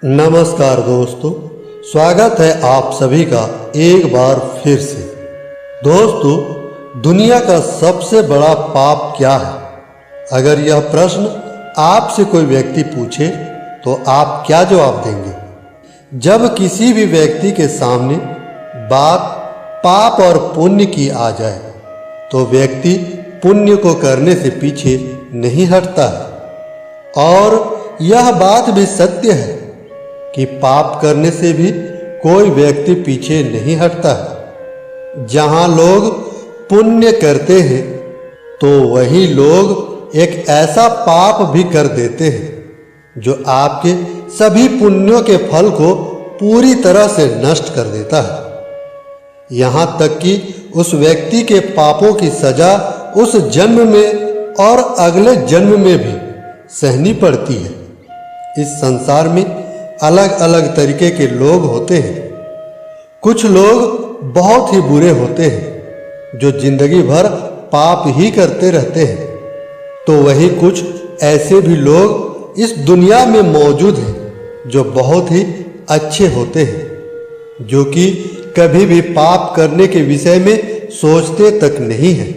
नमस्कार दोस्तों, स्वागत है आप सभी का एक बार फिर से। दोस्तों, दुनिया का सबसे बड़ा पाप क्या है? अगर यह प्रश्न आपसे कोई व्यक्ति पूछे तो आप क्या जवाब देंगे? जब किसी भी व्यक्ति के सामने बात पाप और पुण्य की आ जाए तो व्यक्ति पुण्य को करने से पीछे नहीं हटता है। और यह बात भी सत्य है कि पाप करने से भी कोई व्यक्ति पीछे नहीं हटता है। जहां लोग पुण्य करते हैं तो वही लोग एक ऐसा पाप भी कर देते हैं जो आपके सभी पुण्यों के फल को पूरी तरह से नष्ट कर देता है। यहां तक कि उस व्यक्ति के पापों की सजा उस जन्म में और अगले जन्म में भी सहनी पड़ती है। इस संसार में अलग अलग तरीके के लोग होते हैं। कुछ लोग बहुत ही बुरे होते हैं जो जिंदगी भर पाप ही करते रहते हैं, तो वही कुछ ऐसे भी लोग इस दुनिया में मौजूद हैं जो बहुत ही अच्छे होते हैं, जो कि कभी भी पाप करने के विषय में सोचते तक नहीं हैं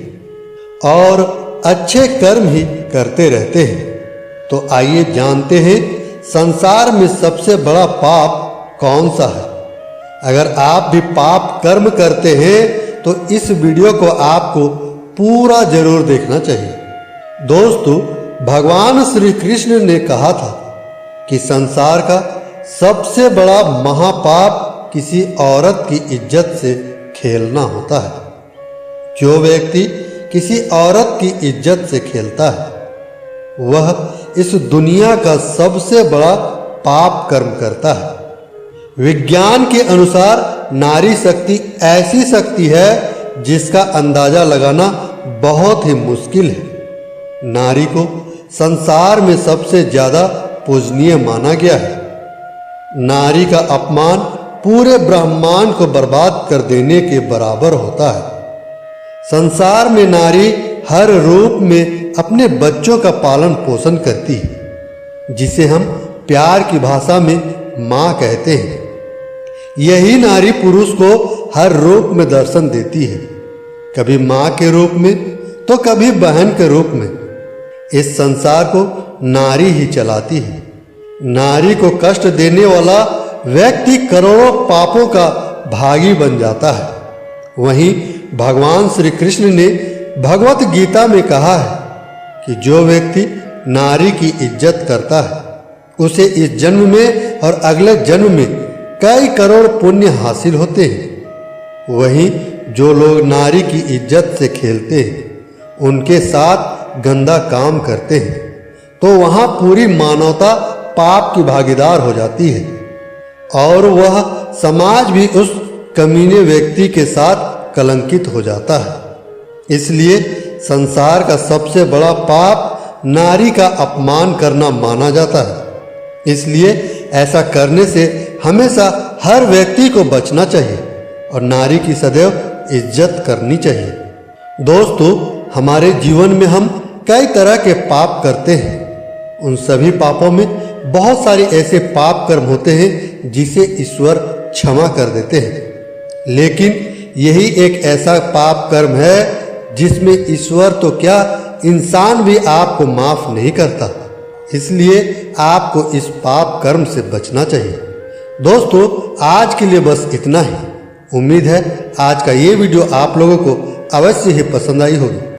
और अच्छे कर्म ही करते रहते हैं। तो आइए जानते हैं संसार में सबसे बड़ा पाप कौन सा है। अगर आप भी पाप कर्म करते हैं तो इस वीडियो को आपको पूरा जरूर देखना चाहिए। दोस्तों, भगवान श्री कृष्ण ने कहा था कि संसार का सबसे बड़ा महापाप किसी औरत की इज्जत से खेलना होता है। जो व्यक्ति किसी औरत की इज्जत से खेलता है वह इस दुनिया का सबसे बड़ा पाप कर्म करता है। विज्ञान के अनुसार नारी शक्ति ऐसी शक्ति है जिसका अंदाजा लगाना बहुत ही मुश्किल है। नारी को संसार में सबसे ज्यादा पूजनीय माना गया है। नारी का अपमान पूरे ब्रह्मांड को बर्बाद कर देने के बराबर होता है। संसार में नारी हर रूप में अपने बच्चों का पालन पोषण करती है, जिसे हम प्यार की भाषा में माँ कहते हैं। यही नारी पुरुष को हर रूप में दर्शन देती है, कभी माँ के रूप में तो कभी बहन के रूप में। इस संसार को नारी ही चलाती है। नारी को कष्ट देने वाला व्यक्ति करोड़ों पापों का भागी बन जाता है। वहीं भगवान श्री कृष्ण ने भगवत गीता में कहा है कि जो व्यक्ति नारी की इज्जत करता है उसे इस जन्म में और अगले जन्म में कई करोड़ पुण्य हासिल होते हैं। वहीं जो लोग नारी की इज्जत से खेलते हैं, उनके साथ गंदा काम करते हैं, तो वहां पूरी मानवता पाप की भागीदार हो जाती है और वह समाज भी उस कमीने व्यक्ति के साथ कलंकित हो जाता है। इसलिए संसार का सबसे बड़ा पाप नारी का अपमान करना माना जाता है। इसलिए ऐसा करने से हमेशा हर व्यक्ति को बचना चाहिए और नारी की सदैव इज्जत करनी चाहिए। दोस्तों, हमारे जीवन में हम कई तरह के पाप करते हैं। उन सभी पापों में बहुत सारे ऐसे पाप कर्म होते हैं जिसे ईश्वर क्षमा कर देते हैं, लेकिन यही एक ऐसा पाप कर्म है जिसमें ईश्वर तो क्या, इंसान भी आपको माफ नहीं करता। इसलिए आपको इस पाप कर्म से बचना चाहिए। दोस्तों, आज के लिए बस इतना ही। उम्मीद है आज का ये वीडियो आप लोगों को अवश्य ही पसंद आई होगी।